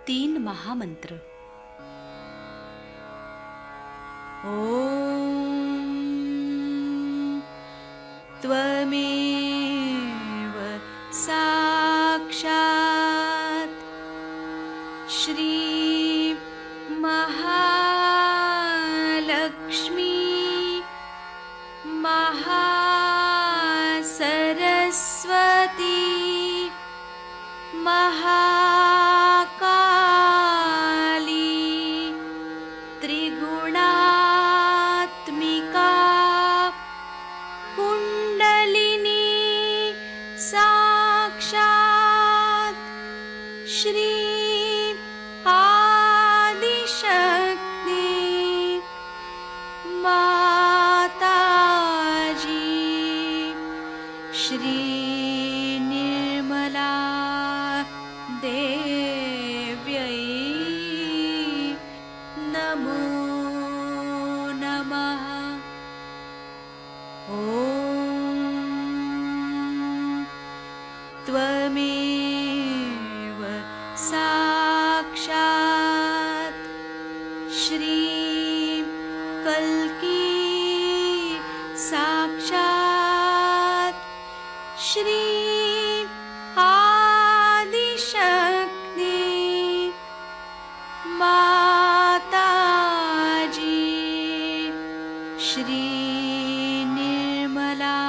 3 महामंत्र। ओम त्वमेव साक्षात् श्री महालक्ष्मी महासरस्वती महाकाली त्रिगुणात्मिका कुंडलिनी साक्षात् श्री आदिशक्ति माताजी श्री निर्मला देव्यै नमो नमः। ॐ त्वमेव साक्षात् श्री कल्की साक्षात् श्री आदिशक्ति माताजी श्री निर्मला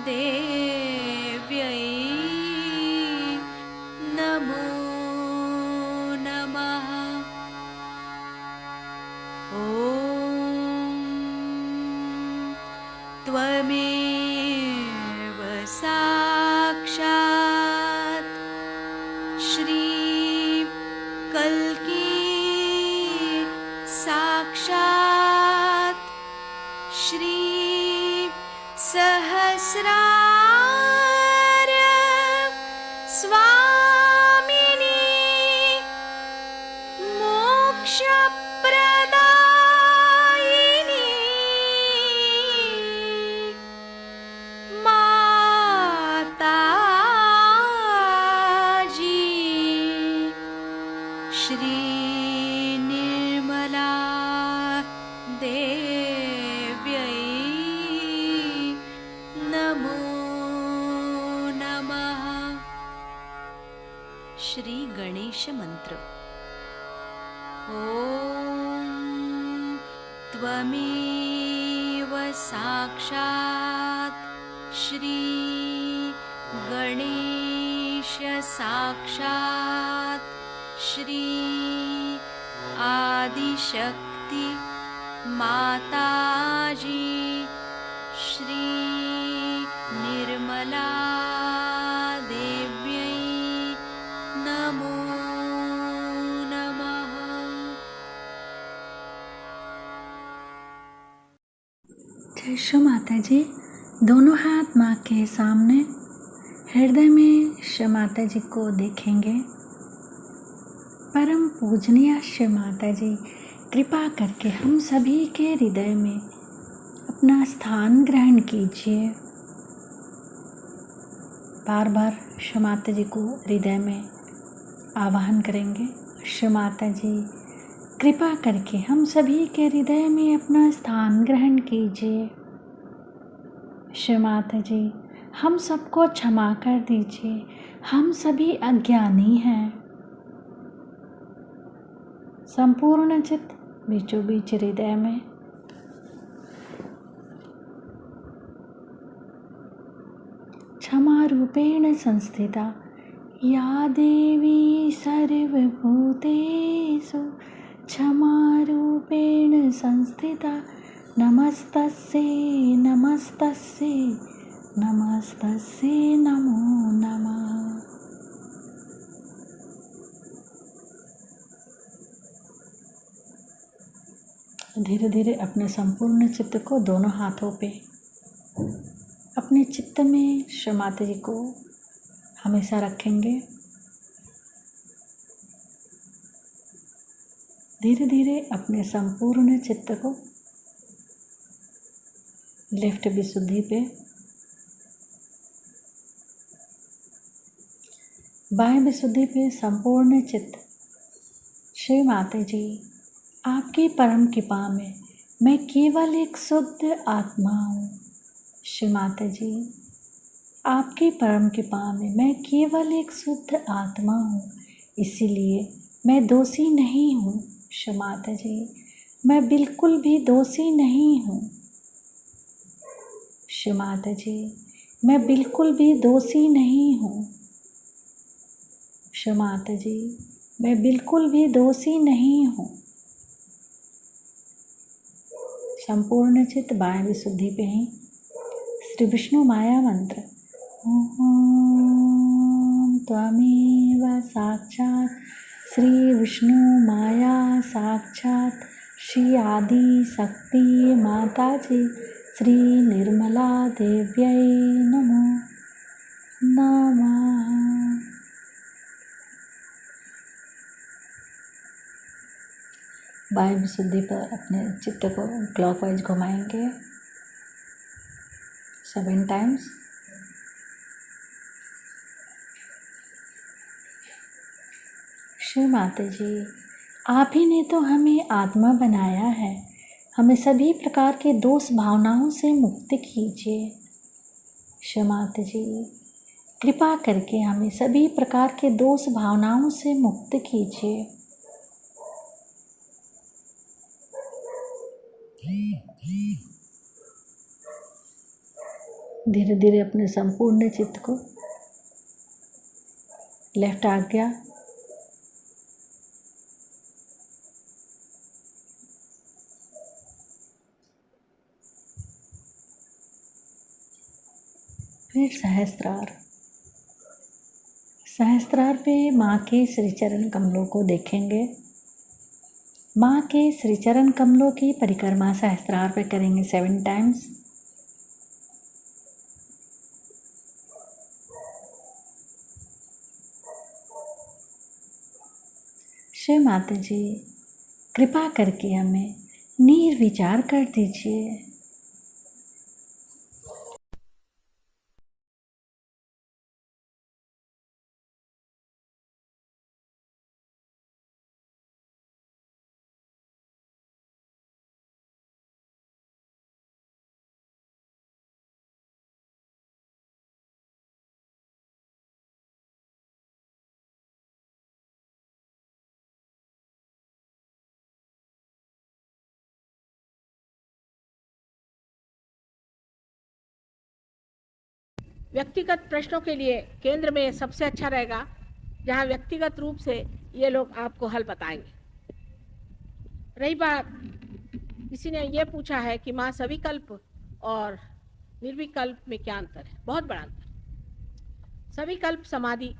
देव्यै नमो नमः। ॐ त्वमेव साक्षात् श्री कल्की साक्षात् श्री सहस्रार स्वामिनी मोक्षप्रदायिनी माताजी श्री निर्मला देव्यै नमो नमः। श्री गणेश मंत्र। ओम त्वमेव साक्षात् श्री गणेश साक्षात् श्री आदिशक्ति माताजी श्री निर्मला देव्यै नमो नमः। जय श्री माता जी। दोनों हाथ माँ के सामने, हृदय में श्री माता जी को देखेंगे। परम पूजनीय श्री माता जी, कृपा करके हम सभी के हृदय में अपना स्थान ग्रहण कीजिए। बार बार श्री माता जी को हृदय में आवाहन करेंगे। श्री माता जी, कृपा करके हम सभी के हृदय में अपना स्थान ग्रहण कीजिए। श्री माता जी, हम सबको क्षमा कर दीजिए, हम सभी अज्ञानी हैं। संपूर्ण चित्त बीचों बीच हृदय में क्षमा रूपेण संस्थिता या देवी सर्वभूतेषु क्षमा रूपेण संस्थिता नमस्तस्यै नमस्तस्यै नमस्तस्यै नमो नमः। धीरे धीरे अपने संपूर्ण चित्त को दोनों हाथों पे अपने चित्त में श्री माता जी को हमेशा रखेंगे। धीरे धीरे अपने संपूर्ण चित्त को लेफ्ट विशुद्धि पे बाह्य विशुद्धि पे संपूर्ण चित्त। श्री माता जी, आपकी परम कृपा में मैं केवल एक शुद्ध आत्मा हूँ। श्री माता जी, आपकी परम कृपा में मैं केवल एक शुद्ध आत्मा हूँ, इसीलिए मैं दोषी नहीं हूँ। श्री माता जी, मैं बिल्कुल भी दोषी नहीं हूँ। श्री माता जी, मैं बिल्कुल भी दोषी नहीं हूँ। श्री माता जी, मैं बिल्कुल भी दोषी नहीं हूँ। संपूर्ण चित्त बाह्य विशुद्धि पे ही श्री विष्णु माया मंत्र ओम त्वमेव साक्षात् श्री विष्णु माया साक्षात् श्री आदि शक्ति माता जी श्री निर्मला देव्यै नमो नमः। बाह्य विशुद्धि पर अपने चित्त को क्लॉकवाइज घुमाएंगे 7 टाइम्स। श्री माता जी, आप ही ने तो हमें आत्मा बनाया है, हमें सभी प्रकार के दोष भावनाओं से मुक्त कीजिए। श्री माता जी, कृपा करके हमें सभी प्रकार के दोष भावनाओं से मुक्त कीजिए। धीरे धीरे अपने संपूर्ण चित्त को लेफ्ट आज्ञा फिर सहस्त्रार। सहस्त्रार पे माँ के श्रीचरण कमलों को देखेंगे। माँ के श्रीचरण कमलों की परिक्रमा सहस्त्रार पे करेंगे 7 टाइम्स। श्री माता जी, कृपा करके हमें निर्विचार कर दीजिए। व्यक्तिगत प्रश्नों के लिए केंद्र में सबसे अच्छा रहेगा जहां व्यक्तिगत रूप से ये लोग आपको हल बताएंगे। रही बात, किसी ने ये पूछा है कि माँ सविकल्प और निर्विकल्प में क्या अंतर है? बहुत बड़ा अंतर। सविकल्प समाधि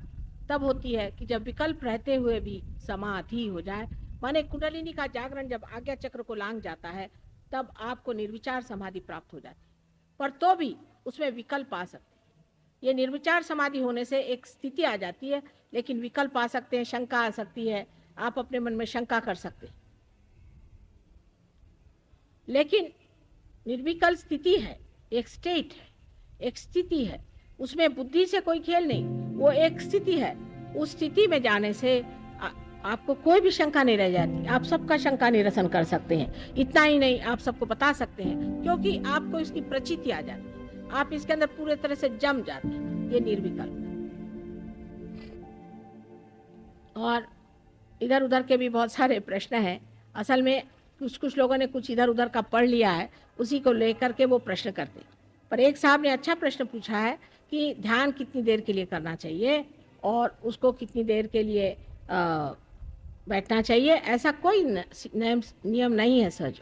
तब होती है कि जब विकल्प रहते हुए भी समाधि हो जाए, माने कुंडलिनी का जागरण जब आज्ञा चक्र को लांग जाता है, तब आपको निर्विचार समाधि प्राप्त हो जाती है। पर तो भी उसमें विकल्प आ सकते हैं। ये निर्विचार समाधि होने से एक स्थिति आ जाती है, लेकिन विकल्प आ सकते हैं, शंका आ सकती है, आप अपने मन में शंका कर सकते हैं। लेकिन निर्विकल्प स्थिति है, एक स्टेट है, एक स्थिति है, उसमें बुद्धि से कोई खेल नहीं, वो एक स्थिति है। उस स्थिति में जाने से आपको कोई भी शंका नहीं रह जाती। आप सबका शंका निरसन कर सकते हैं। इतना ही नहीं, आप सबको बता सकते हैं, क्योंकि आपको इसकी प्रचिति आ जाती है, आप इसके अंदर पूरे तरह से जम जाते हैं। ये निर्विकल्प है। और इधर उधर के भी बहुत सारे प्रश्न हैं। असल में कुछ लोगों ने कुछ इधर उधर का पढ़ लिया है, उसी को लेकर के वो प्रश्न करते हैं। पर एक साहब ने अच्छा प्रश्न पूछा है कि ध्यान कितनी देर के लिए करना चाहिए और उसको कितनी देर के लिए बैठना चाहिए। ऐसा कोई नियम नहीं है सहज।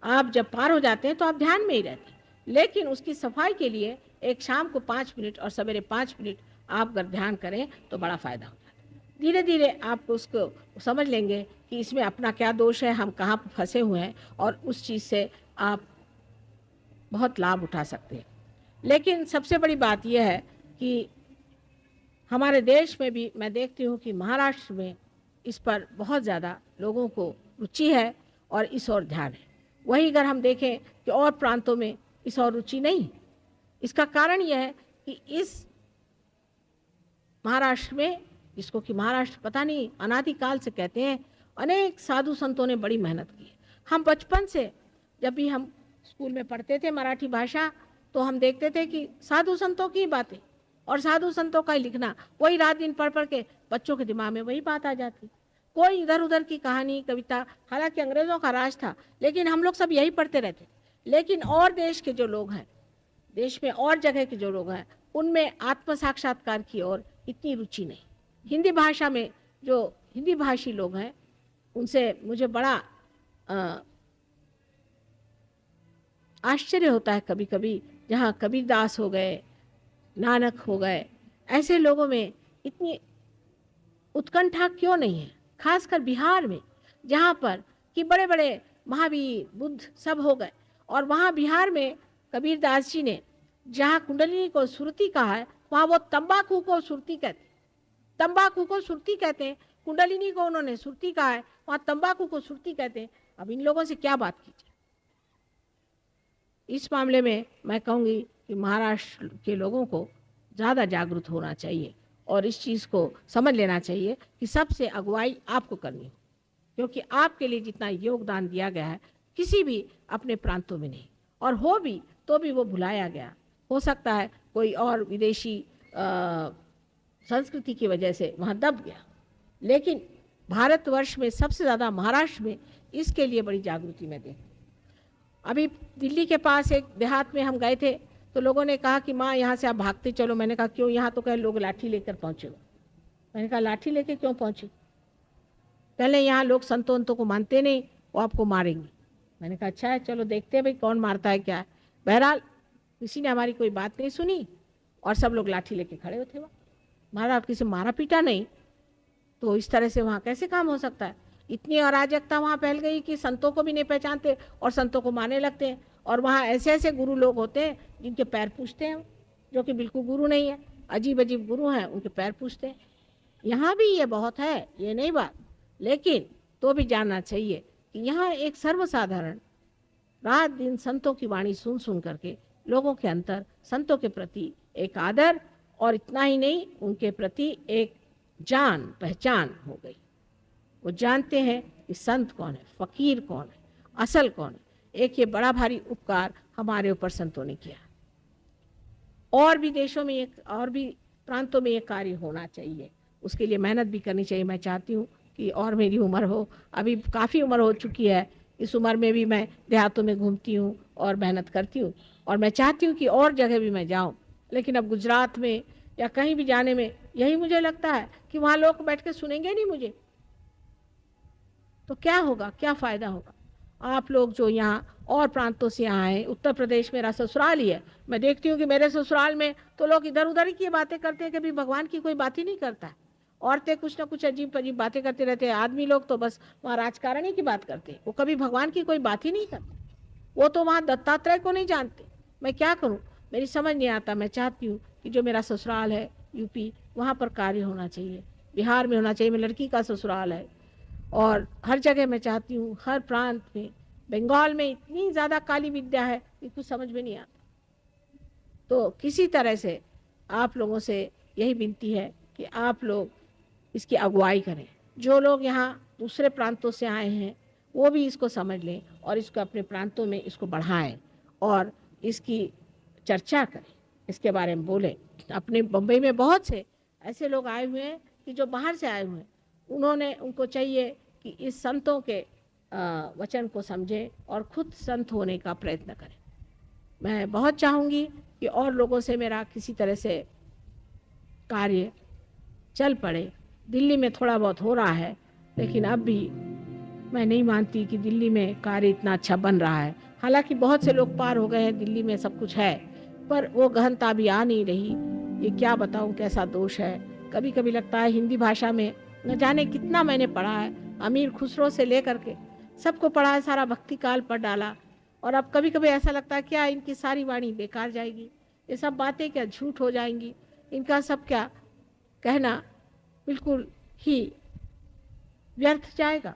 आप जब पार हो जाते हैं तो आप ध्यान में ही रहते हैं, लेकिन उसकी सफाई के लिए एक शाम को 5 मिनट और सवेरे 5 मिनट आप अगर ध्यान करें तो बड़ा फ़ायदा होता है। धीरे धीरे आप उसको समझ लेंगे कि इसमें अपना क्या दोष है, हम कहाँ पर फंसे हुए हैं, और उस चीज़ से आप बहुत लाभ उठा सकते हैं। लेकिन सबसे बड़ी बात यह है कि हमारे देश में भी मैं देखती हूँ कि महाराष्ट्र में इस पर बहुत ज़्यादा लोगों को रुचि है और इस ओर ध्यान है। वही अगर हम देखें कि और प्रांतों में इस और रुचि नहीं। इसका कारण यह है कि इस महाराष्ट्र में, जिसको कि महाराष्ट्र पता नहीं अनादिकाल से कहते हैं, अनेक साधु संतों ने बड़ी मेहनत की है। हम बचपन से जब भी हम स्कूल में पढ़ते थे मराठी भाषा, तो हम देखते थे कि साधु संतों की बातें और साधु संतों का ही लिखना, वही रात दिन पढ़ पढ़ के बच्चों के दिमाग में वही बात आ जाती। कोई इधर उधर की कहानी कविता, हालांकि अंग्रेजों का राज था, लेकिन हम लोग सब यही पढ़ते रहते। लेकिन और देश के जो लोग हैं, देश में और जगह के जो लोग हैं, उनमें आत्म साक्षात्कार की ओर इतनी रुचि नहीं। हिंदी भाषा में जो हिंदी भाषी लोग हैं, उनसे मुझे बड़ा आश्चर्य होता है कभी कभी, जहाँ कबीरदास हो गए, नानक हो गए, ऐसे लोगों में इतनी उत्कंठा क्यों नहीं है। खासकर बिहार में, जहाँ पर कि बड़े बड़े महावीर बुद्ध सब हो गए, और वहाँ बिहार में कबीरदास जी ने जहाँ कुंडलिनी को सुरती कहा है, वहाँ वो तंबाकू को सुरती कहते हैं। तंबाकू को सुरती कहते हैं, कुंडलिनी को उन्होंने सुरती कहा है, वहाँ तंबाकू को सुरती कहते हैं। अब इन लोगों से क्या बात कीजिए। इस मामले में मैं कहूँगी कि महाराष्ट्र के लोगों को ज़्यादा जागरूक होना चाहिए और इस चीज़ को समझ लेना चाहिए कि सबसे अगुवाई आपको करनी हो, क्योंकि आपके लिए जितना योगदान दिया गया है किसी भी अपने प्रांतों में नहीं, और हो भी तो भी वो भुलाया गया। हो सकता है कोई और विदेशी संस्कृति की वजह से वहाँ दब गया, लेकिन भारतवर्ष में सबसे ज़्यादा महाराष्ट्र में इसके लिए बड़ी जागृति मैं देखती। अभी दिल्ली के पास एक देहात में हम गए थे, तो लोगों ने कहा कि माँ यहाँ से आप भागते चलो। मैंने कहा क्यों? यहाँ तो कहे लोग लाठी लेकर पहुँचे हो। मैंने कहा लाठी लेकर क्यों पहुँचे? पहले यहाँ लोग संतों को मानते नहीं, वो आपको मारेंगे। मैंने कहा अच्छा है, चलो देखते हैं भाई कौन मारता है क्या है। बहरहाल किसी ने हमारी कोई बात नहीं सुनी और सब लोग लाठी लेके खड़े होते वहाँ। महाराज किसी मारा पीटा नहीं, तो इस तरह से वहाँ कैसे काम हो सकता है? इतनी अराजकता वहाँ फैल गई कि संतों को भी नहीं पहचानते और संतों को मारने लगते हैं। और वहाँ ऐसे ऐसे गुरु लोग होते हैं जिनके पैर पूछते हैं, जो कि बिल्कुल गुरु नहीं है, अजीब अजीब गुरु हैं, उनके पैर पूछते हैं। यहाँ भी ये बहुत है, ये नहीं बात, लेकिन तो भी जानना चाहिए कि यहाँ एक सर्वसाधारण रात दिन संतों की वाणी सुन सुन करके लोगों के अंदर संतों के प्रति एक आदर, और इतना ही नहीं, उनके प्रति एक जान पहचान हो गई। वो जानते हैं कि संत कौन है, फकीर कौन है, असल कौन है। एक ये बड़ा भारी उपकार हमारे ऊपर संतों ने किया। और भी देशों में एक, और भी प्रांतों में ये कार्य होना चाहिए, उसके लिए मेहनत भी करनी चाहिए। मैं चाहती हूँ कि और मेरी उम्र हो, अभी काफ़ी उम्र हो चुकी है, इस उम्र में भी मैं देहातों में घूमती हूँ और मेहनत करती हूँ, और मैं चाहती हूँ कि और जगह भी मैं जाऊँ। लेकिन अब गुजरात में या कहीं भी जाने में यही मुझे लगता है कि वहाँ लोग बैठ के सुनेंगे नहीं मुझे, तो क्या होगा, क्या फ़ायदा होगा। आप लोग जो यहाँ और प्रांतों से आए, उत्तर प्रदेश मेरा ससुराल ही है, मैं देखती हूँ कि मेरे ससुराल में तो लोग इधर उधर ही की बातें करते हैं, कभी भगवान की कोई बात ही नहीं करता है। औरतें कुछ ना कुछ अजीब अजीब बातें करते रहते हैं, आदमी लोग तो बस वहाँ राजकारण की बात करते हैं, वो कभी भगवान की कोई बात ही नहीं करते। वो तो वहाँ दत्तात्रेय को नहीं जानते। मैं क्या करूँ, मेरी समझ नहीं आता। मैं चाहती हूँ कि जो मेरा ससुराल है यूपी, वहाँ पर कार्य होना चाहिए, बिहार में होना चाहिए। मेरी लड़की का ससुराल है, और हर जगह मैं चाहती हूँ, हर प्रांत में। बंगाल में इतनी ज़्यादा काली विद्या है कि कुछ समझ में नहीं आता। तो किसी तरह से आप लोगों से यही विनती है कि आप लोग इसकी अगुवाई करें। जो लोग यहाँ दूसरे प्रांतों से आए हैं वो भी इसको समझ लें और इसको अपने प्रांतों में इसको बढ़ाएं और इसकी चर्चा करें, इसके बारे में बोलें। अपने बम्बई में बहुत से ऐसे लोग आए हुए हैं कि जो बाहर से आए हुए हैं, उनको चाहिए कि इस संतों के वचन को समझें और खुद संत होने का प्रयत्न करें। मैं बहुत चाहूँगी कि और लोगों से मेरा किसी तरह से कार्य चल पड़े। दिल्ली में थोड़ा बहुत हो रहा है, लेकिन अब भी मैं नहीं मानती कि दिल्ली में कार्य इतना अच्छा बन रहा है। हालांकि बहुत से लोग पार हो गए हैं, दिल्ली में सब कुछ है, पर वो गहनता भी आ नहीं रही। ये क्या बताऊँ कैसा दोष है। कभी कभी लगता है हिंदी भाषा में न जाने कितना मैंने पढ़ा है, अमीर खुसरो से लेकर के सबको पढ़ा है, सारा भक्ति काल पढ़ डाला, और अब कभी कभी ऐसा लगता है क्या इनकी सारी वाणी बेकार जाएगी, ये सब बातें क्या झूठ हो जाएंगी, इनका सब क्या कहना बिल्कुल ही व्यर्थ जाएगा।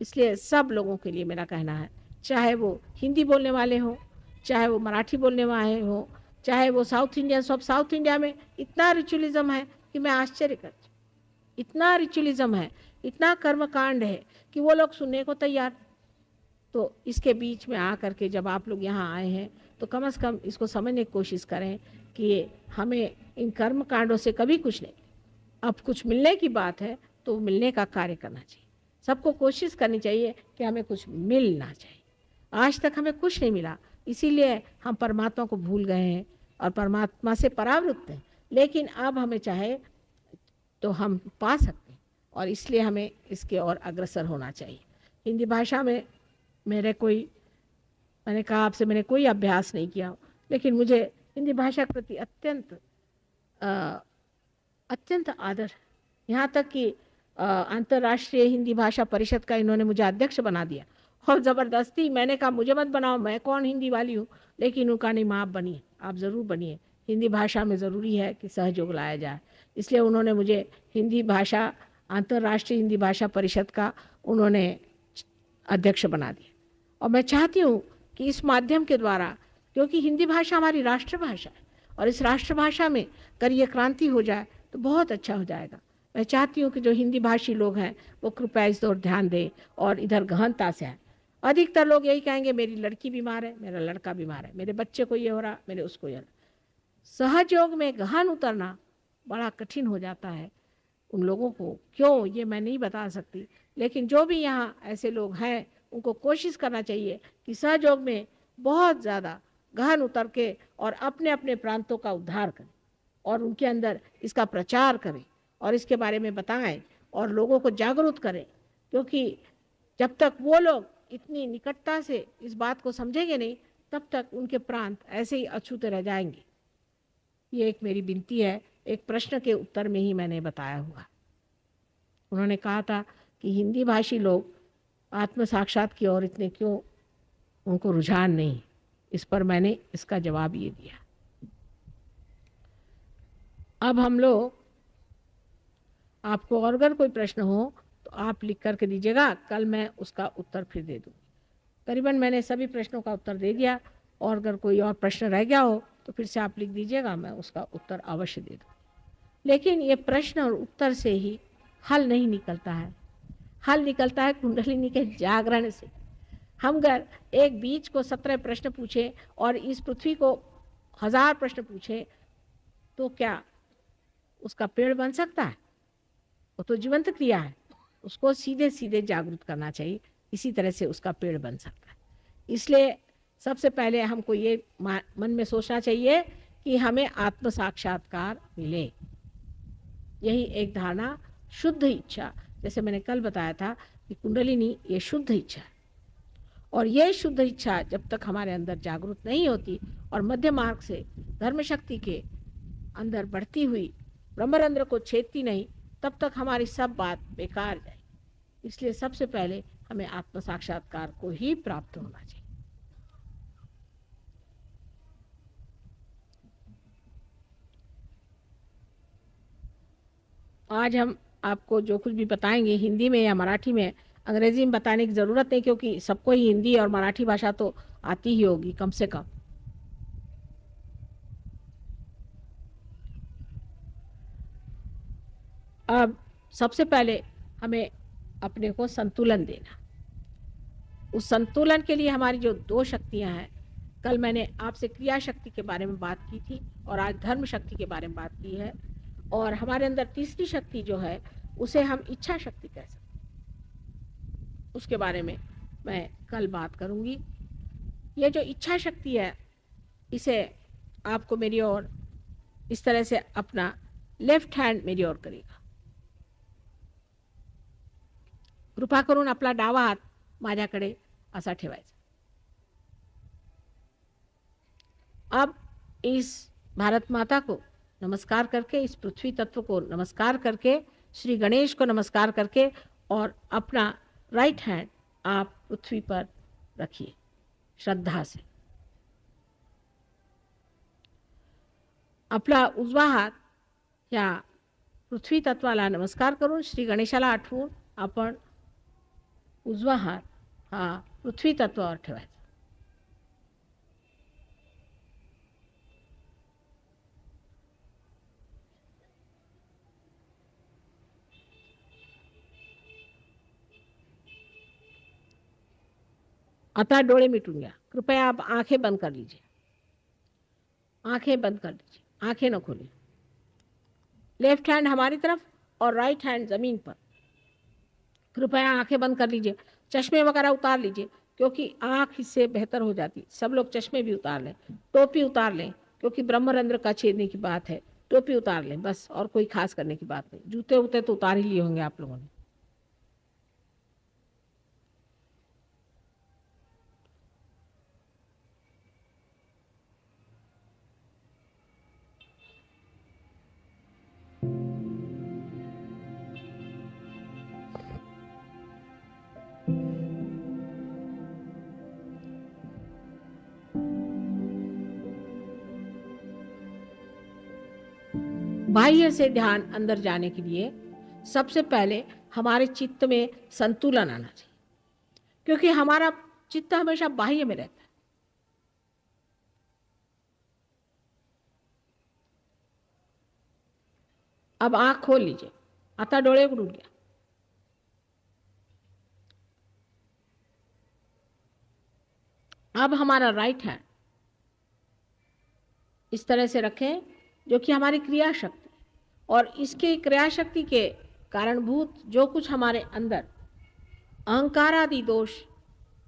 इसलिए सब लोगों के लिए मेरा कहना है, चाहे वो हिंदी बोलने वाले हों, चाहे वो मराठी बोलने वाले हों, चाहे वो साउथ इंडिया, सब साउथ इंडिया में इतना रिचुअलिज्म है कि मैं आश्चर्य करती हूँ। इतना रिचुअलिज्म है, इतना कर्मकांड है कि वो लोग सुनने को तैयार। तो इसके बीच में आ करके जब आप लोग यहाँ आए हैं तो कम से कम इसको समझने की कोशिश करें कि हमें इन कर्म कांडों से कभी कुछ नहीं, अब कुछ मिलने की बात है तो मिलने का कार्य करना चाहिए। सबको कोशिश करनी चाहिए कि हमें कुछ मिलना चाहिए। आज तक हमें कुछ नहीं मिला, इसीलिए हम परमात्मा को भूल गए हैं और परमात्मा से परावृत्त हैं। लेकिन अब हमें चाहे तो हम पा सकते हैं और इसलिए हमें इसके और अग्रसर होना चाहिए। हिंदी भाषा में मैंने कहा आपसे मैंने कोई अभ्यास नहीं किया, लेकिन मुझे हिंदी भाषा के प्रति अत्यंत आदर। यहाँ तक कि अंतर्राष्ट्रीय हिंदी भाषा परिषद का इन्होंने मुझे अध्यक्ष बना दिया और ज़बरदस्ती। मैंने कहा मुझे मत बनाओ, मैं कौन हिंदी वाली हूँ, लेकिन उनका नहीं, माँ आप बनिए, आप ज़रूर बनिए। हिंदी भाषा में ज़रूरी है कि सहयोग लाया जाए, इसलिए उन्होंने मुझे हिंदी भाषा अंतर्राष्ट्रीय हिंदी भाषा परिषद का उन्होंने अध्यक्ष बना दिया। और मैं चाहती हूँ कि इस माध्यम के द्वारा, क्योंकि हिंदी भाषा हमारी राष्ट्रभाषा है और इस राष्ट्रभाषा में अगर ये क्रांति हो जाए तो बहुत अच्छा हो जाएगा। मैं चाहती हूँ कि जो हिंदी भाषी लोग हैं वो कृपया इस ओर ध्यान दें और इधर गहनता से आए। अधिकतर लोग यही कहेंगे मेरी लड़की बीमार है, मेरा लड़का बीमार है, मेरे बच्चे को ये हो रहा, मेरे उसको ये हो रहा। सहयोग में गहन उतरना बड़ा कठिन हो जाता है उन लोगों को, क्यों ये मैं नहीं बता सकती, लेकिन जो भी यहाँ ऐसे लोग हैं उनको कोशिश करना चाहिए कि सहयोग में बहुत ज़्यादा गहन उतर के और अपने अपने प्रांतों का उद्धार करें और उनके अंदर इसका प्रचार करें और इसके बारे में बताएं और लोगों को जागरूक करें। क्योंकि जब तक वो लोग इतनी निकटता से इस बात को समझेंगे नहीं, तब तक उनके प्रांत ऐसे ही अछूते रह जाएंगे। ये एक मेरी विनती है, एक प्रश्न के उत्तर में ही मैंने बताया हुआ। उन्होंने कहा था कि हिंदी भाषी लोग आत्म साक्षात की ओर इतने क्यों उनको रुझान नहीं, इस पर मैंने इसका जवाब ये दिया। अब हम लोग, आपको और अगर कोई प्रश्न हो तो आप लिख करके दीजिएगा, कल मैं उसका उत्तर फिर दे दूँगी। करीबन मैंने सभी प्रश्नों का उत्तर दे दिया, और अगर कोई और प्रश्न रह गया हो तो फिर से आप लिख दीजिएगा, मैं उसका उत्तर अवश्य दे दूँगी। लेकिन ये प्रश्न और उत्तर से ही हल नहीं निकलता है, हल निकलता है कुंडलिनी के जागरण से। हम अगर एक बीज को 17 प्रश्न पूछे और इस पृथ्वी को 1000 प्रश्न पूछे तो क्या उसका पेड़ बन सकता है? वो तो जीवंत क्रिया है, उसको सीधे सीधे जागरूक करना चाहिए, इसी तरह से उसका पेड़ बन सकता है। इसलिए सबसे पहले हमको ये मन में सोचना चाहिए कि हमें आत्म साक्षात्कार मिले। यही एक धारणा, शुद्ध इच्छा, जैसे मैंने कल बताया था कि कुंडलिनी ये शुद्ध इच्छा है, और ये शुद्ध इच्छा जब तक हमारे अंदर जागरूक नहीं होती और मध्य मार्ग से धर्म शक्ति के अंदर बढ़ती हुई ब्रह्मरंध्र को छेदती नहीं, तब तक हमारी सब बात बेकार जाएगी। इसलिए सबसे पहले हमें आत्म साक्षात्कार को ही प्राप्त होना चाहिए। आज हम आपको जो कुछ भी बताएंगे हिंदी में या मराठी में, अंग्रेजी में बताने की ज़रूरत नहीं, क्योंकि सबको ही हिंदी और मराठी भाषा तो आती ही होगी कम से कम। अब सबसे पहले हमें अपने को संतुलन देना। उस संतुलन के लिए हमारी जो 2 शक्तियां हैं, कल मैंने आपसे क्रिया शक्ति के बारे में बात की थी और आज धर्म शक्ति के बारे में बात की है, और हमारे अंदर तीसरी शक्ति जो है उसे हम इच्छा शक्ति कह सकते हैं। उसके बारे में मैं कल बात करूंगी। ये जो इच्छा शक्ति है, इसे आपको मेरी ओर इस तरह से अपना लेफ्ट हैंड मेरी ओर करेगा। कृपा करून आपला डावा हात माझ्याकडे असा ठेवायचा। अब इस भारत माता को नमस्कार करके, इस पृथ्वी तत्व को नमस्कार करके, श्री गणेश को नमस्कार करके, और अपना राइट हैंड आप पृथ्वी पर रखिए श्रद्धा से। आपला उजवा हात या पृथ्वी तत्वाला नमस्कार करून, श्री गणेशाला आठवून आपण उजवा हात हा पृथ्वी तत्वावर ठेवायचा। आता डोळे मिटून घ्या. कृपया आप आंखें बंद कर लीजिए. आंखें बंद कर लीजिए, आंखें न खोलिए. लेफ्ट हैंड हमारी तरफ और राइट हैंड जमीन पर. कृपया आंखें बंद कर लीजिए. चश्मे वगैरह उतार लीजिए, क्योंकि आंख इससे बेहतर हो जाती. सब लोग चश्मे भी उतार लें, टोपी उतार लें, क्योंकि ब्रह्मरंध्र का छेदने की बात है. टोपी उतार लें बस, और कोई खास करने की बात नहीं. जूते उते तो उतार ही लिए होंगे आप लोगों ने. बाह्य से ध्यान अंदर जाने के लिए सबसे पहले हमारे चित्त में संतुलन आना चाहिए, क्योंकि हमारा चित्त हमेशा बाह्य में रहता है. अब आंख खोल लीजिए. आता डोळे उघडून घ्या. अब हमारा राइट हैंड इस तरह से रखें, जो कि हमारी क्रिया शक्ति, और इसके क्रिया शक्ति के कारणभूत जो कुछ हमारे अंदर अहंकार आदि दोष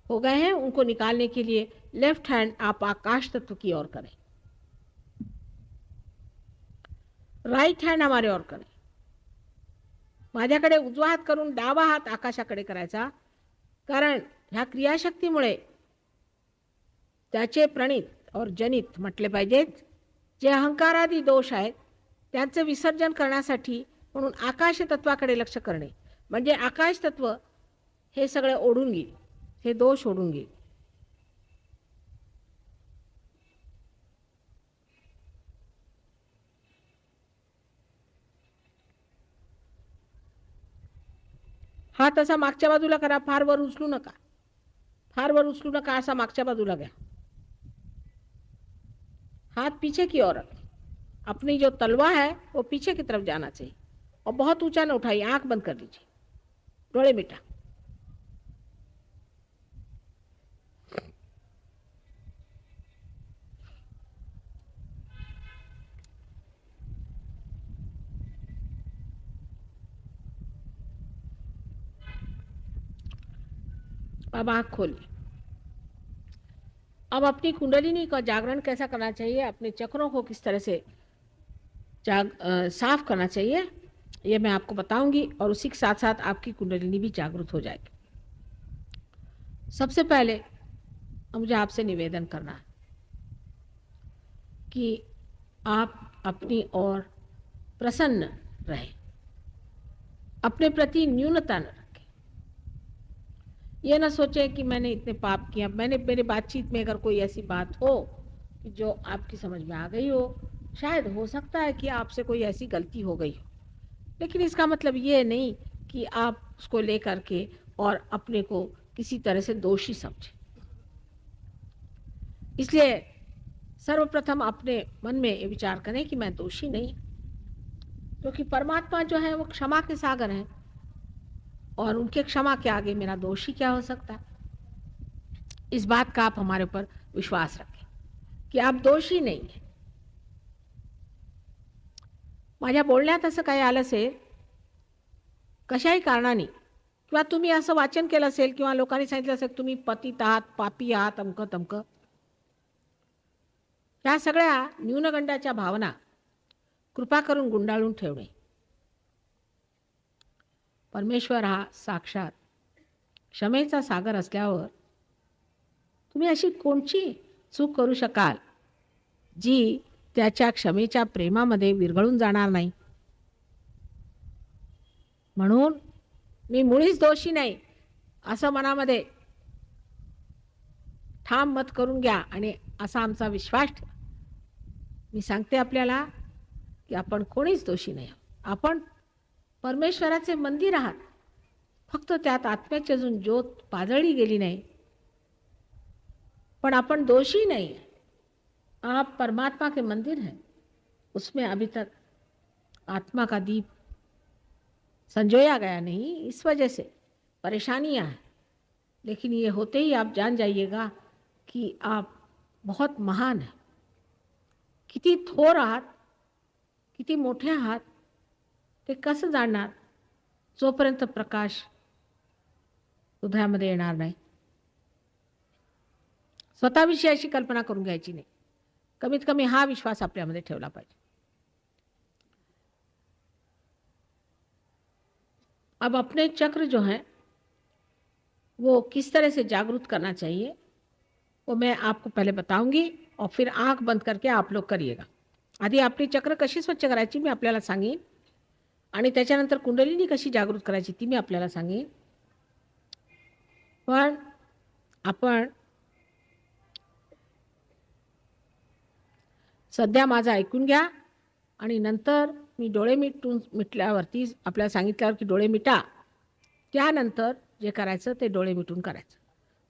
हो गए हैं, उनको निकालने के लिए लेफ्ट हैंड आप आकाश तत्व की ओर करें. राइट हँड हमारे ओर करें. माझ्याकडे उजवा हात करून डावा हात आकाशाकडे करायचा, कारण ह्या क्रियाशक्तीमुळे त्याचे प्रणित और जनित म्हटले पाहिजेत. जे अहंकारादी दोष आहेत त्यांचे विसर्जन करण्यासाठी म्हणून आकाश तत्वाकडे लक्ष करणे, म्हणजे आकाश तत्व हे सगळे ओढून घेईल, हे दोष ओढून घेईल. हात असा मागच्या बाजूला करा, फार वर उचलू नका. फार वर उचलू नका, असा मागच्या बाजूला घ्या. हाथ पीछे की ओर रखें. अपनी जो तलवा है वो पीछे की तरफ जाना चाहिए, और बहुत ऊंचा न उठाइए. आंख बंद कर लीजिए, डोळे मिटा. अब आंख खोलिए. अब अपनी कुंडलिनी का जागरण कैसा करना चाहिए, अपने चक्रों को किस तरह से साफ करना चाहिए, ये मैं आपको बताऊंगी, और उसी के साथ साथ आपकी कुंडलिनी भी जागृत हो जाएगी. सबसे पहले मुझे आपसे निवेदन करना है कि आप अपनी ओर प्रसन्न रहें, अपने प्रति न्यूनता न रखें. ये ना सोचें कि मैंने इतने पाप किया. मैंने मेरे बातचीत में अगर कोई ऐसी बात हो कि जो आपकी समझ में आ गई हो, शायद हो सकता है कि आपसे कोई ऐसी गलती हो गई हो, लेकिन इसका मतलब ये नहीं कि आप उसको लेकर के और अपने को किसी तरह से दोषी समझें. इसलिए सर्वप्रथम अपने मन में ये विचार करें कि मैं दोषी नहीं, क्योंकि परमात्मा जो है वो क्षमा के सागर हैं, और उनके क्षमा के आगे मेरा दोषी क्या हो सकता है. इस बात का आप हमारे ऊपर विश्वास रखें की आप दोषी नाही आहे. माझ्या बोलण्यात असं काही आलं असेल कशाही कारणाने, किंवा तुम्ही असं वाचन केलं असेल, किंवा लोकांनी सांगितलं असेल तुम्ही पतित आहात, पापी आहात, अमकं तमकं, ह्या सगळ्या न्यूनगंडाच्या भावना कृपा करून गुंडाळून ठेवणे. परमेश्वर हा साक्षात क्षमेचा सागर असल्यावर तुम्ही अशी कोणची चूक करू शकाल जी त्याच्या क्षमेच्या प्रेमामध्ये विरघळून जाणार नाही. म्हणून मी मुळीच दोषी नाही असं मनामध्ये ठाम मत करून घ्या, आणि असा आमचा विश्वास ठेवा. मी सांगते आपल्याला की आपण कोणीच दोषी नाही. आपण परमेश्वराचे मंदिर आहात, फक्त त्यात आत्म्याची अजून ज्योत पाजळली गेली नाही. पण आपण दोषी नहीं. आप परमात्मा के मंदिर हैं, उसमें अभी तक आत्मा का दीप संजोया गया नहीं. इस वजह से परेशानियां हैं. लेकिन ये होते ही आप जान जाइएगा की आप बहुत महान आहे. किती थोर आहात, किती मोठे आहात ते कसं जाणणार जोपर्यंत प्रकाश हृदयामध्ये येणार नाही. स्वतःविषयी अशी कल्पना करून घ्यायची नाही. कमीत कमी हा विश्वास आपल्यामध्ये ठेवला पाहिजे. अब अपने चक्र जो हैं वो किस तरह से जागरूक करना चाहिए वो मैं आपको पहले बताऊंगी और फिर आंख बंद करके आप लोग करिएगा. आधी आपली चक्र कशी स्वच्छ करायची मी आपल्याला सांगेन आणि त्याच्यानंतर कुंडलिनी कशी जागृत करायची ती मी आपल्याला सांगेन. पण आपण सध्या माझं ऐकून घ्या आणि नंतर मी डोळे मिटल्यावरती आपल्याला सांगितल्यावर की डोळे मिटा, त्यानंतर जे करायचं ते डोळे मिटून करायचं.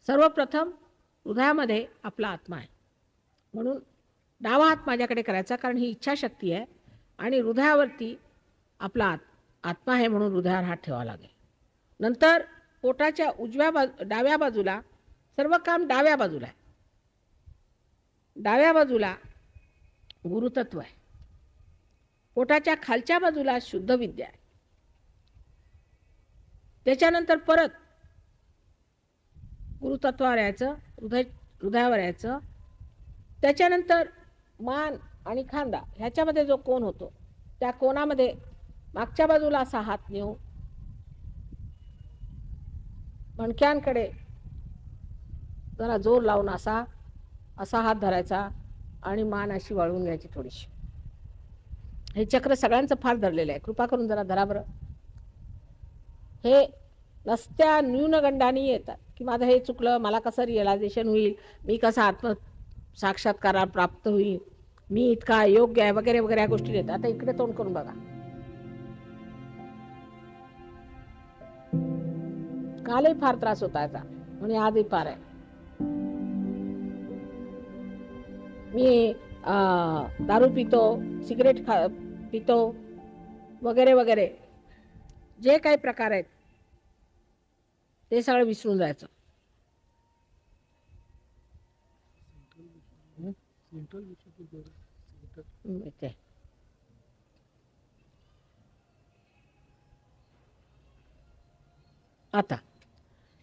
सर्वप्रथम हृदयामध्ये आपला आत्मा आहे म्हणून डावा हात माझ्याकडे करायचा, कारण ही इच्छाशक्ती आहे आणि हृदयावरती आपला आत्मा आहे म्हणून हृदयावर हात ठेवावा लागेल. नंतर पोटाच्या डाव्या बाजूला सर्व काम डाव्या बाजूला आहे. डाव्या बाजूला गुरुतत्व आहे. पोटाच्या खालच्या बाजूला शुद्ध विद्या आहे. त्याच्यानंतर परत गुरुतत्वावर यायचं, हृदयावर यायचं. त्याच्यानंतर मान आणि खांदा ह्याच्यामध्ये जो कोण होतो त्या कोणामध्ये मागच्या बाजूला असा हात नेऊ, मणक्यांकडे जरा जोर लावून असा हात धरायचा आणि मान अशी वळवून घ्यायची थोडीशी. हे चक्र सगळ्यांचं फार धरलेलं आहे, कृपा करून जरा धरा बरं. हे नसत्या न्यूनगंडाने येतात की माझं हे चुकलं, मला कसं रिअलायझेशन होईल, मी कसा आत्म साक्षात्कार प्राप्त होईल, मी इतका योग्य आहे वगैरे वगैरे या गोष्टी येतात. आता इकडे तोंड करून बघा. कालही फार त्रास होता याचा आणि आजही फार आहे. मी दारू पितो, सिगरेट पितो वगैरे वगैरे जे काही प्रकार आहेत ते सगळं विसरून जायचं.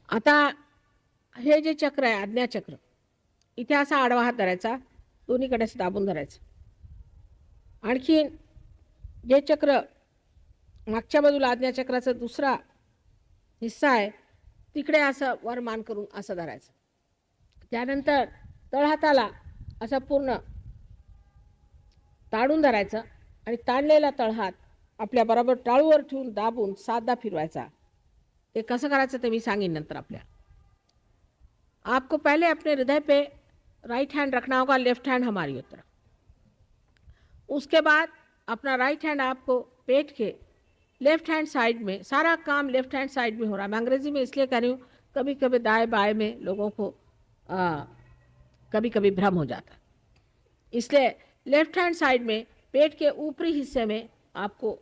आता हे जे चक्र आहे आज्ञाचक्र, इथे असा आडवा हात धरायचा, दोन्हीकडे असं दाबून धरायचं. आणखी जे चक्र मागच्या बाजूला आज्ञाचक्राचा दुसरा हिस्सा आहे तिकडे असं वर मान करून असं धरायचं. त्यानंतर तळहाताला असं पूर्ण ताडून धरायचं आणि ताणलेला तळहात आपल्या बरोबर टाळूवर ठेवून दाबून 7दा फिरवायचा. ते कसं करायचं ते मी सांगेन नंतर आपल्याला. आपको पहले अपने हृदय पे राइट हैंड रखना होगा, लेफ्ट हैंड हमारी तरफ. उसके बाद अपना राइट हैंड आपको पेट के लेफ्ट हैंड साइड में, सारा काम लेफ्ट हैंड साइड में हो रहा है. मैं अंग्रेजी में इसलिए कह रही हूँ, कभी कभी दाएं बाएं में लोगों को कभी कभी भ्रम हो जाता है. इसलिए लेफ्ट हैंड साइड में पेट के ऊपरी हिस्से में आपको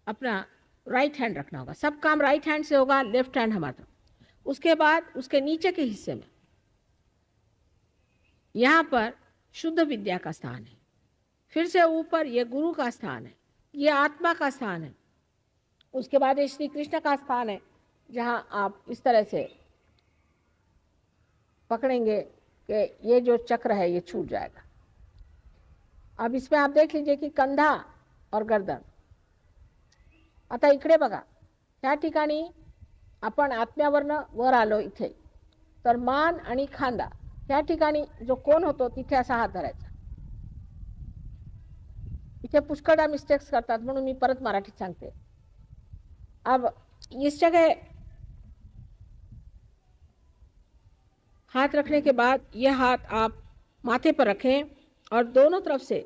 अपना राइट हैंड रखना होगा. सब काम राइट हैंड से होगा, लेफ्ट हैंड हमारा. उसके बाद उसके नीचे के हिस्से में यहाँ पर शुद्ध विद्या का स्थान है. फिर से ऊपर ये गुरु का स्थान है, ये आत्मा का स्थान है. उसके बाद ये श्री कृष्ण का स्थान है जहाँ आप इस तरह से पकड़ेंगे कि ये जो चक्र है ये छूट जाएगा. अब इसमें आप देख लीजिए कि कंधा और गर्दन. आता इकडे बघा, त्या ठिकाणी आपण आत्म्यावरनं वर आलो इथे, तर मान आणि खांदा त्या ठिकाणी जो कोण होतो तिथे असा हात धरायचा. इथे पुष्कळदा मिस्टेक्स करतात म्हणून मी परत मराठीत सांगते. अब इस जगह हाथ रखने के बाद यह हाथ आप माथे पर रखें और दोनों तरफ से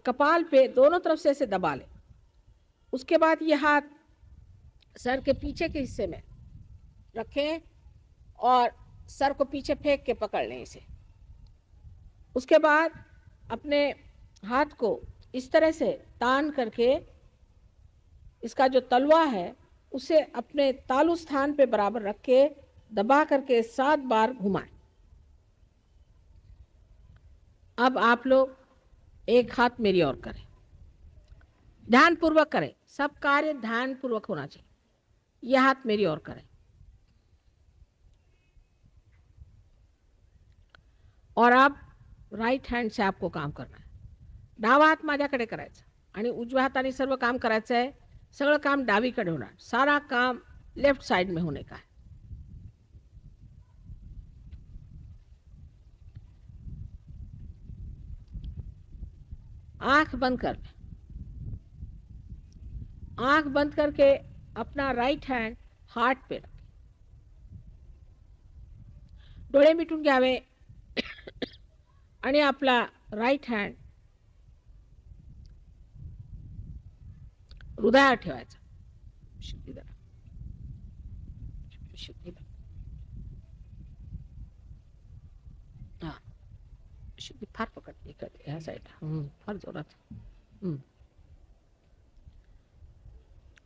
कपाल पे दोनों तरफ से ऐसे दबा लें. उसके बाद ये हाथ सर के पीछे के हिस्से में रखें और सर को पीछे फेंक के पकड़ लें इसे. उसके बाद अपने हाथ को इस तरह से तान करके इसका जो तलवा है उसे अपने तालु स्थान पे बराबर रख के दबा करके 7 बार घुमाएं। अब आप लोग एक हाथ मेरी ओर करें, ध्यान पूर्वक करें, सब कार्य ध्यान पूर्वक होना चाहिए। यह हाथ मेरी ओर करें और आप राईट हँड से आपको काम करना आहे। डावा हात माझ्याकडे करायचा आणि उजव्या हाताने सर्व काम करायचं आहे। सगळं काम डावीकडे होणार, सारा काम लेफ्ट साइड में होने का है। आंख बंद कर लें। आंख बंद करके अपना राइट हैंड हार्ट पे रखें, डोळे मिटून घ्यावे आणि आपला राइट हँड हृदयावर ठेवायचा। फार पकड़ ह्या साइड, फार जोरात।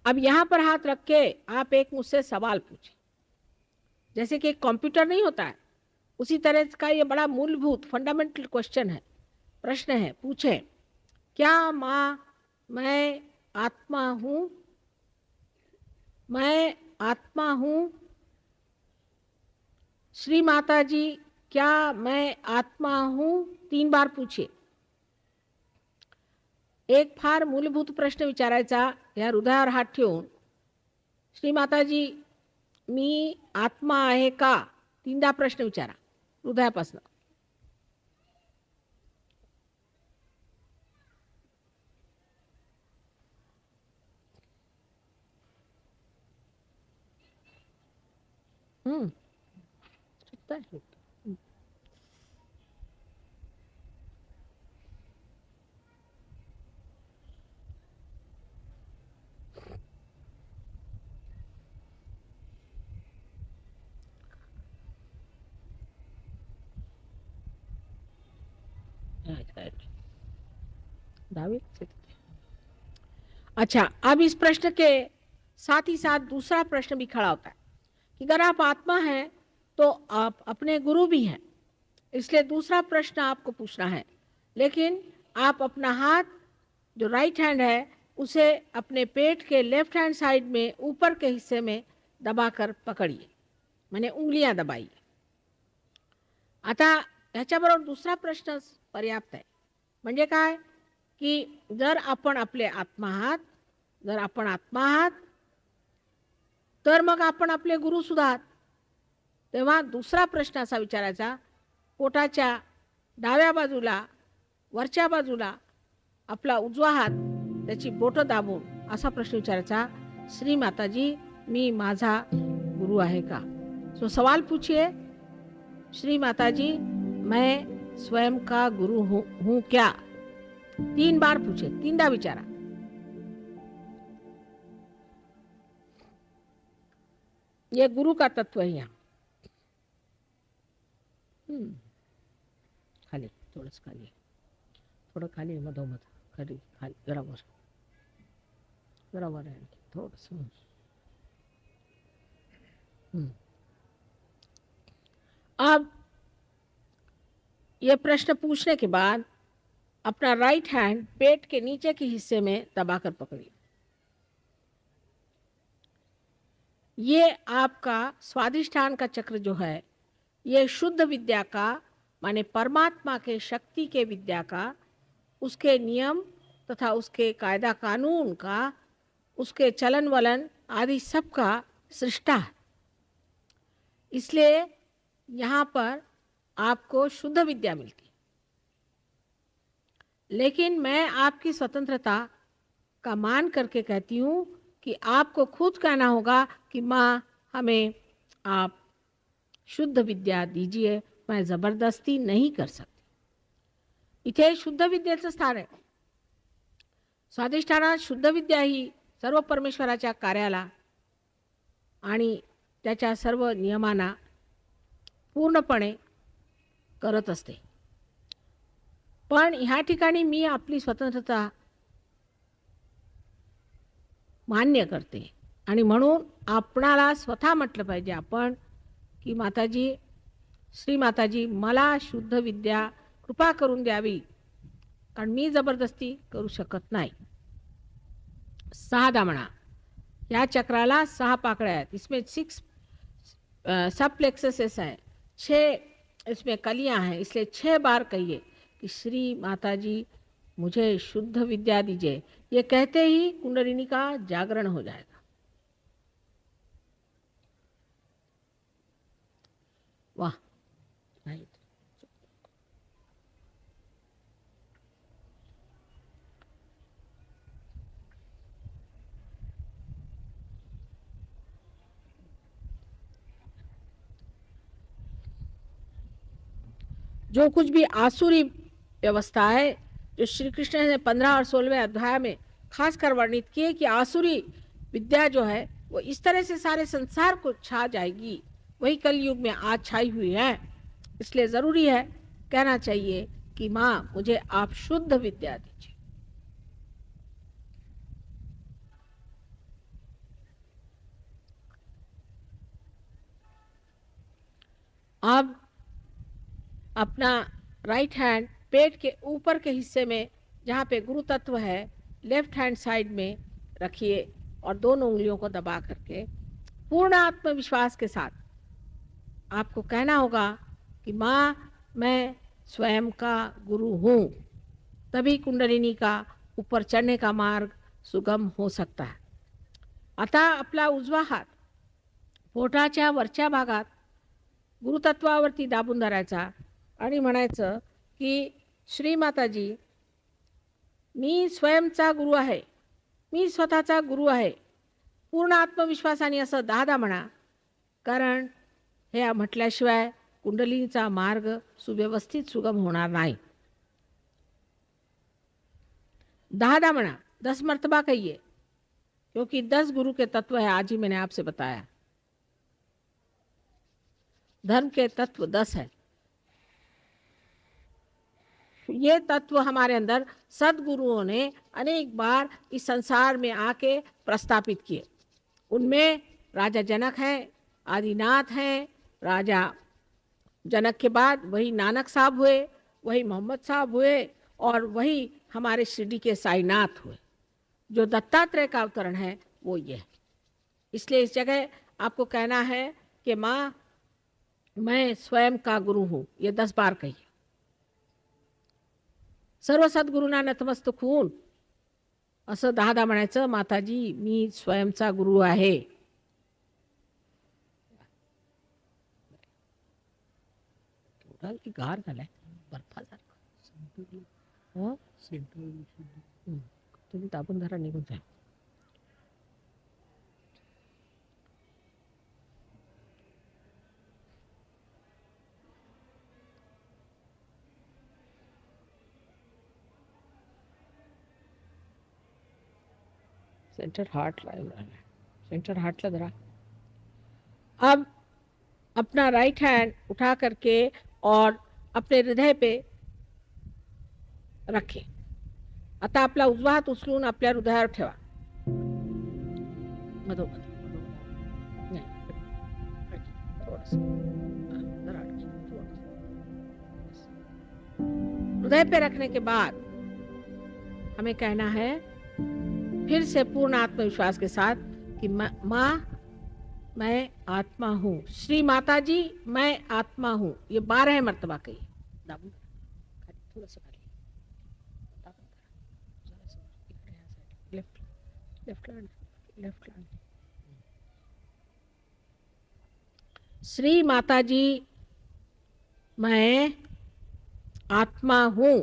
अब यहां पर हाथ रख के आप एक मुझसे सवाल पूछें, जैसे कि एक कंप्यूटर नहीं होता है, उसी तरह का ये बड़ा मूलभूत फंडामेंटल क्वेश्चन है, प्रश्न है। पूछे, क्या माँ मैं आत्मा हूँ? मैं आत्मा हूँ? श्री माता जी क्या मैं आत्मा हूँ? 3 बार पूछिए। एक फार मूलभूत प्रश्न विचारायचा, या हृदयावर हात ठेवून, श्री माताजी मी आत्मा आहे का? 3दा प्रश्न विचारा हृदयापासून। चुकता है। अच्छा, अब इस प्रश्न के साथ ही साथ दूसरा प्रश्न भी खड़ा होता है कि अगर आप आत्मा हैं तो आप अपने गुरु भी हैं, इसलिए दूसरा प्रश्न आपको पूछना है। लेकिन आप अपना हाथ जो राइट हैंड है उसे अपने पेट के लेफ्ट हैंड साइड में ऊपर के हिस्से में दबाकर पकड़िए, मैंने उंगलियां दबाइए। आता ह्याच्याबरोबर दुसरा प्रश्न पर्याप्त आहे, म्हणजे काय की जर आपण आपले आत्मा आहात, जर आपण आत्मा आहात तर मग आपण आपले गुरु सुद्धा आहात। तेव्हा दुसरा प्रश्न असा विचारायचा, पोटाच्या डाव्या बाजूला वरच्या बाजूला आपला उजवा हात त्याची बोटं दाबून असा प्रश्न विचारायचा, श्री माताजी मी माझा गुरु आहे का? सो सवाल पूछिए, श्री माताजी मैं स्वयं का गुरु हूँ क्या? 3 बार पूछे, 3दा विचारा। ये गुरु का तत्व है। यहाँ खाली थोडंच खाली, थोडं खाली, मधोमध खाली खाली, जरा वर आहे थोडस। अब ये प्रश्न पूछने के बाद अपना राइट हैंड पेट के नीचे के हिस्से में दबाकर पकड़िए। ये आपका स्वादिष्ठान का चक्र जो है, ये शुद्ध विद्या का माने परमात्मा के शक्ति के विद्या का, उसके नियम तथा उसके कायदा कानून का, उसके चलन वलन आदि सब का सृष्टा है। इसलिए यहाँ पर आपको शुद्ध विद्या मिलती। लेकिन मैं आपकी स्वतंत्रता का मान करके कहती हूँ कि आपको खुद कहना होगा कि माँ हमें आप शुद्ध विद्या दीजिए, मैं जबरदस्ती नहीं कर सकती। इथे शुद्ध विद्येचं स्थान आहे। स्वाधिष्ठानात शुद्ध विद्या ही सर्व परमेश्वराच्या कार्याला आणि त्याच्या सर्व नियमांना पूर्णपणे करत असते। पण ह्या ठिकाणी मी आपली स्वतंत्रता मान्य करते आणि म्हणून आपणाला स्वतः म्हटलं पाहिजे, आपण की माताजी, श्री माताजी, मला शुद्ध विद्या कृपा करून द्यावी, कारण मी जबरदस्ती करू शकत नाही. 6 दामणा, या चक्राला 6 पाकळ्या आहेत, इसमें 6 सब प्लेक्सेस हैं, 6 इसमें कलियां हैं, इसलिए 6 बार कहिए कि श्री माताजी मुझे शुद्ध विद्या दीजिए. ये कहते ही कुंडलिनी का जागरण हो जाएगा. वाह, राइट. जो कुछ भी आसुरी व्यवस्था है, जो श्री कृष्ण ने 15 और 16वें अध्याय में खासकर वर्णित किए कि आसुरी विद्या जो है वो इस तरह से सारे संसार को छा जाएगी, वही कलयुग में आज छाई हुई है. इसलिए जरूरी है, कहना चाहिए कि माँ मुझे आप शुद्ध विद्या दीजिए. अब अपना राइट हैंड पेट के ऊपर के हिस्से में, जहाँ पे गुरु तत्व है, लेफ्ट हैंड साइड में रखिए और दोनों उंगलियों को दबा करके पूर्ण आत्मविश्वास के साथ आपको कहना होगा कि माँ मैं स्वयं का गुरु हूँ. तभी कुंडलिनी का ऊपर चढ़ने का मार्ग सुगम हो सकता है. आता आपला उजवा हात पोटाच्या वरच्या भागात गुरुतत्वावरती दाबून धरायचा आणि म्हणायचं की श्री माताजी, मी स्वयंचा गुरु आहे, मी स्वतःचा गुरु आहे. पूर्ण आत्मविश्वासाने असं 10दा म्हणा, कारण हे म्हटल्याशिवाय कुंडलिनीचा मार्ग सुव्यवस्थित सुगम होणार नाही. 10दा म्हणा, 10 मर्तबा कहिए, क्योंकि 10 गुरु के तत्व है. आज ही मैंने आपसे बताया, धर्म के तत्व 10 है. ये तत्व हमारे अंदर सदगुरुओं ने अनेक बार इस संसार में आके प्रस्थापित किए. उनमें राजा जनक हैं, आदिनाथ हैं. राजा जनक के बाद वही नानक साहब हुए, वही मोहम्मद साहब हुए और वही हमारे शिरडी के साईनाथ हुए. जो दत्तात्रेय का अवतरण है वो ये है. इसलिए इस जगह आपको कहना है कि माँ मैं स्वयं का गुरु हूँ. ये 10 बार कहिए. सर्व सद्गुरूंना नतमस्तक होऊन असं 10दा म्हणायचं, माताजी मी स्वयंचा गुरु आहे. की गार झालाय बर्फासारखं. तुम्ही दाबून धरा, निघून जा. सेंटर हार्टला धरा. अब अपना राइट हैंड उठा करके और अपने हृदय पे रखें. आता आपला उजवा हात उचलून आपल्या हृदयावर ठेवा. मधोमध नाही, थोडंसं जरा हृदय पे रखने के बाद हमें कहना है फिर से पूर्ण आत्मविश्वास के साथ कि माँ मैं आत्मा हूँ. श्री माता जी मैं आत्मा हूँ. ये 12 मर्तबा कही. दाबून थोड़ा सा खाली, लेफ्ट लैंड. श्री माता जी मैं आत्मा हूँ.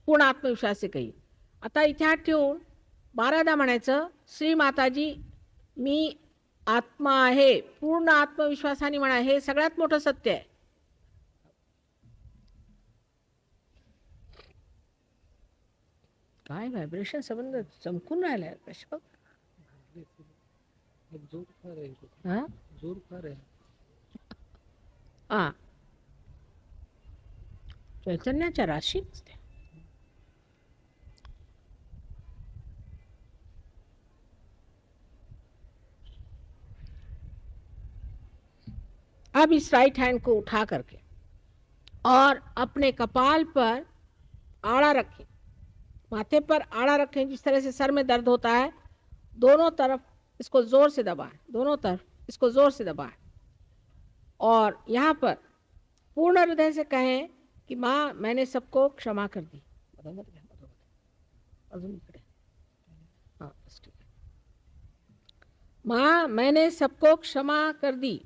पूर्ण आत्मविश्वास से कही. आता इथे हात ठेवून 12दा म्हणायचं, श्री माताजी मी आत्मा आहे. पूर्ण आत्मविश्वासाने म्हणा. हे सगळ्यात मोठं सत्य आहे. काय व्हायब्रेशन संबंध चमकून राहिलाय कशा. जोर फार आहे. चैतन्याच्या राशी असते. अब इस राइट हैंड को उठा करके और अपने कपाल पर आड़ा रखें, माथे पर आड़ा रखें। जिस तरह से सर में दर्द होता है, दोनों तरफ इसको जोर से दबाएं, दोनों तरफ इसको जोर से दबाएं और यहाँ पर पूर्ण हृदय से कहें कि माँ मैंने सबको क्षमा कर दी। हाँ, बस ठीक है। माँ मैंने सबको क्षमा कर दी।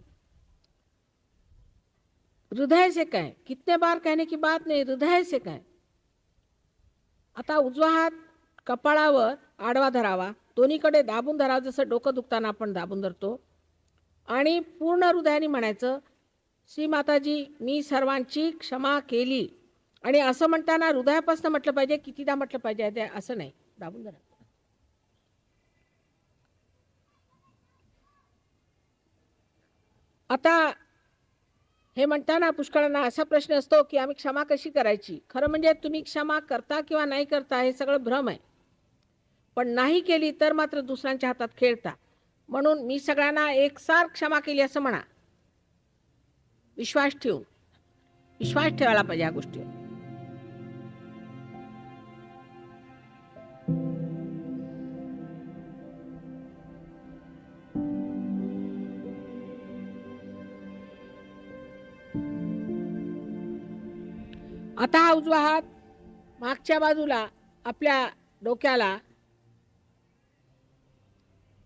हृदय से कहें, कितने बार कहने की बात नहीं, हृदय से कहें। आता उजवा हात कपाळावर आडवा धरावा, दोन्हीकडे दाबून धरावा, जसं डोकं दुखताना आपण दाबून धरतो आणि पूर्ण हृदयाने म्हणायचं, श्री माताजी मी सर्वांची क्षमा केली. आणि असं म्हणताना हृदयापासून म्हटलं पाहिजे, कितीदा म्हटलं पाहिजे ते असं नाही, दाबून धरा. आता हे म्हणताना पुष्कळांना असा प्रश्न असतो की आम्ही क्षमा कशी करायची. खरं म्हणजे तुम्ही क्षमा करता किंवा नाही करता हे सगळं भ्रम आहे. पण नाही केली तर मात्र दुसऱ्यांच्या हातात खेळता. म्हणून मी सगळ्यांना एकसार क्षमा केली असं म्हणा. विश्वास ठेवायला पाहिजे या गोष्टीवर. आता हा उजवा हात मागच्या बाजूला आपल्या डोक्याला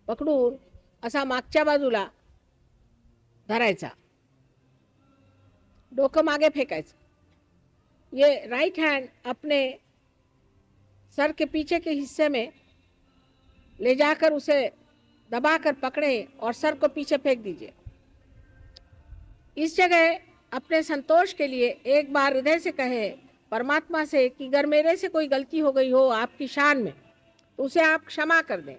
पकडून असा मागच्या बाजूला धरायचा, डोकं मागे फेकायचं. ये राइट हैंड अपने सर के पीछे के हिस्से में ले जाकर उसे दबाकर पकड़े और सर को पीछे फेंक दीजिए. इस जगह अपने संतोष के लिए एक बार हृदय से कहे परमात्मा से कि अगर मेरे से कोई गलती हो गई हो आपकी शान में तो उसे आप क्षमा कर दें.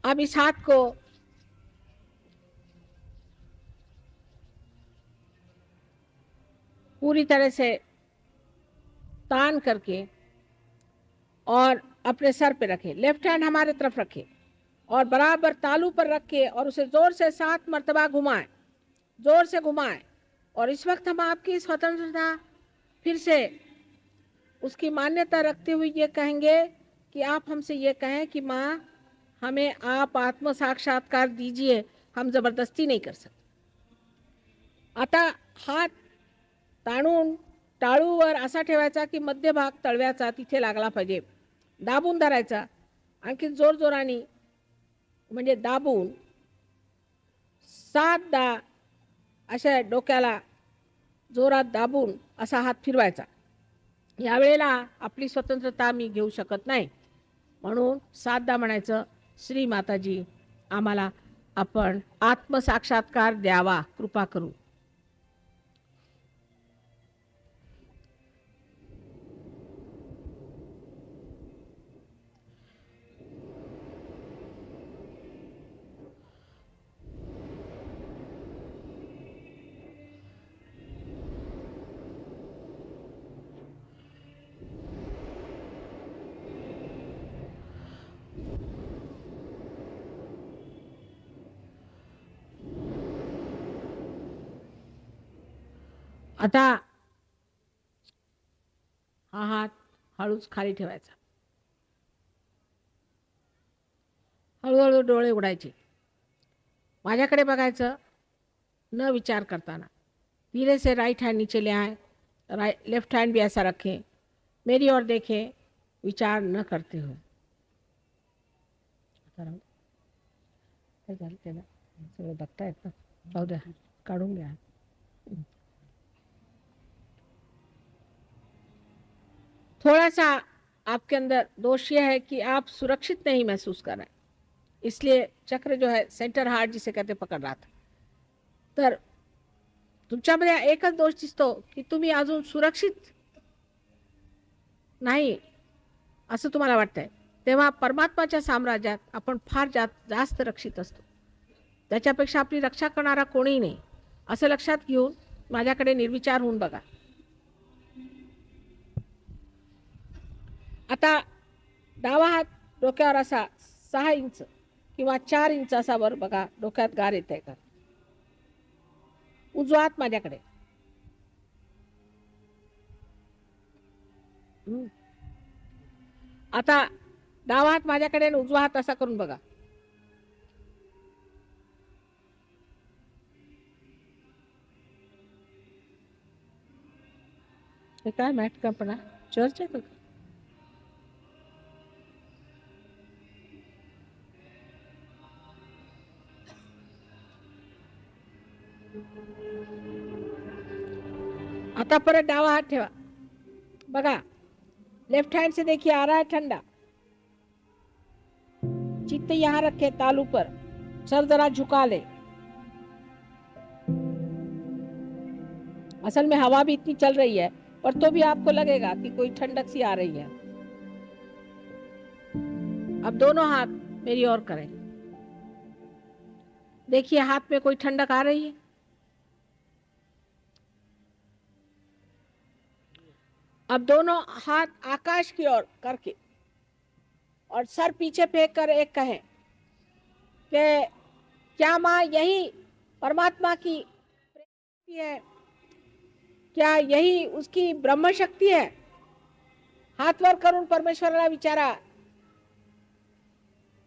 अब इस हाथ को पूरी तरह से तान करके और अपने सर पे रखें. लेफ्ट हैंड हमारे तरफ रखें और बराबर तालू पर रख के और उसे जोर से 7 मर्तबा घुमाएं, जोर से घुमाएं. और इस वक्त हम आपकी स्वतंत्रता फिर से उसकी मान्यता रखते हुए ये कहेंगे कि आप हमसे ये कहें कि माँ हमें आप आत्म साक्षात्कार दीजिए, हम जबरदस्ती नहीं कर सकते. आता हात ताणून टाळूवर असा ठेवायचा की मध्य भाग तळव्याचा तिथे लागला पाहिजे. दाबून धरायचा, आणखी जोरजोराने म्हणजे दाबून 7दा अशा डोक्याला जोरात दाबून असा हात फिरवायचा. यावेळेला आपली स्वतंत्रता मी घेऊ शकत नाही म्हणून 7दा म्हणायचं, श्री माताजी आम्हाला आपण आत्मसाक्षात्कार द्यावा कृपा करू. आता हा हात हळूच खाली ठेवायचा. हळूहळू डोळे उघडायचे. माझ्याकडे बघायचं न विचार करताना. धीरे से राइट हैंड नीचे ले आए, लेफ्ट हैंड भी ऐसा रखें, मेरी ओर देखें, विचार न करते हुए. सगळं बघतायत ना, जाऊ द्या, काढून घ्या. थोड़ा सा आपके अंदर दोष यह है कि आप सुरक्षित नहीं महसूस कर रहे हैं, इसलिए चक्र जो है सेंटर हार्ट जिसे कहते पकड़ रहा था. तर तुमच्यामध्ये एकच दोष दिसतो की तुम्ही अजून सुरक्षित नाही असं तुम्हाला वाटतंय. तेव्हा परमात्माच्या साम्राज्यात आपण फार जास्त रक्षित असतो. त्याच्यापेक्षा आपली रक्षा करणारा कोणीही नाही असं लक्षात घेऊन माझ्याकडे निर्विचार होऊन बघा. आता डावा हात डोक्यावर असा 6 इंच किंवा 4 इंच असा वर बघा, डोक्यात गार येत आहे का. उजवा हात माझ्याकडे. आता डावा हात माझ्याकडे आणि उजवा हात असा करून बघा. हे काय मॅट कंपना चर्च आहे का. आता परत डावा हात ठेवा बघा. लेफ्ट हैंड से देखिए आ रहा है ठंडा. चित्त यहाँ रखे तालू पर, सर जरा झुका ले. असल में हवा भी इतनी चल रही है पर तो भी आपको लगेगा कि कोई ठंडक सी आ रही है. अब दोनों हाथ मेरी ओर करें. देखिए हाथ में कोई ठंडक आ रही है. अब दोनों हाथ आकाश की ओर करके और सर पीछे फेंक कर एक कहें कि क्या माँ यही परमात्मा की शक्ति है, क्या यही उसकी ब्रह्म शक्ती है. हात वर करून परमेश्वराला विचारा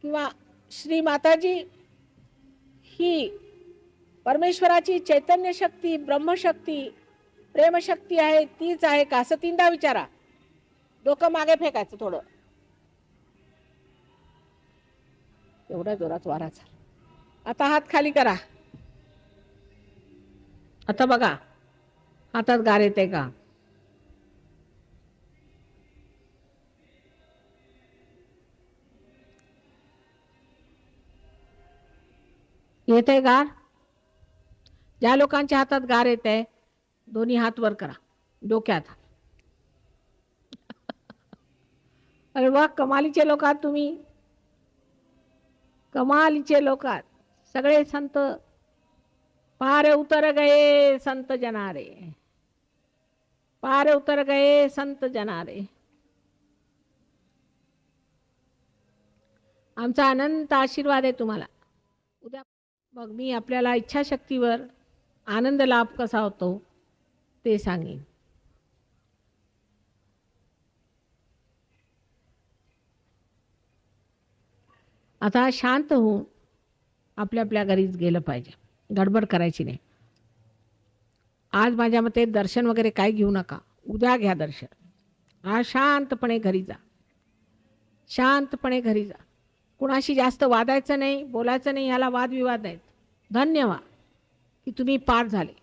किंवा श्री माताजी ही परमेश्वराची चैतन्य शक्ती, ब्रह्मशक्ती, प्रेमशक्ती आहे, तीच आहे का, असं 3दा विचारा. डोकं मागे फेकायचं थोडं. एवढ्या जोरात वारा चालला. आता हात खाली करा. आता बघा हातात गार येते का. येते गार. ज्या लोकांच्या हातात गार येते दोन्ही हात वर करा डोक्यात. अरे वा, कमालीचे लोक आहात तुम्ही. कमालीचे लोक आहात. सगळे संत पार उतर गए संत जनारे, पार उतर गए संत जनारे. आमचा अनंत आशीर्वाद आहे तुम्हाला. उद्या मग मी आपल्याला इच्छाशक्तीवर आनंद लाभ कसा होतो ते सांगेन. आता शांत होऊन आपल्या आपल्या घरीच गेलं पाहिजे. गडबड करायची नाही. आज माझ्या मते दर्शन वगैरे काय घेऊ नका. उद्या घ्या दर्शन. आज शांतपणे घरी जा. शांतपणे घरी जा. कुणाशी जास्त वादायचं नाही, बोलायचं नाही. ह्याला वादविवाद नाहीत. धन्यवाद की तुम्ही पार झाले.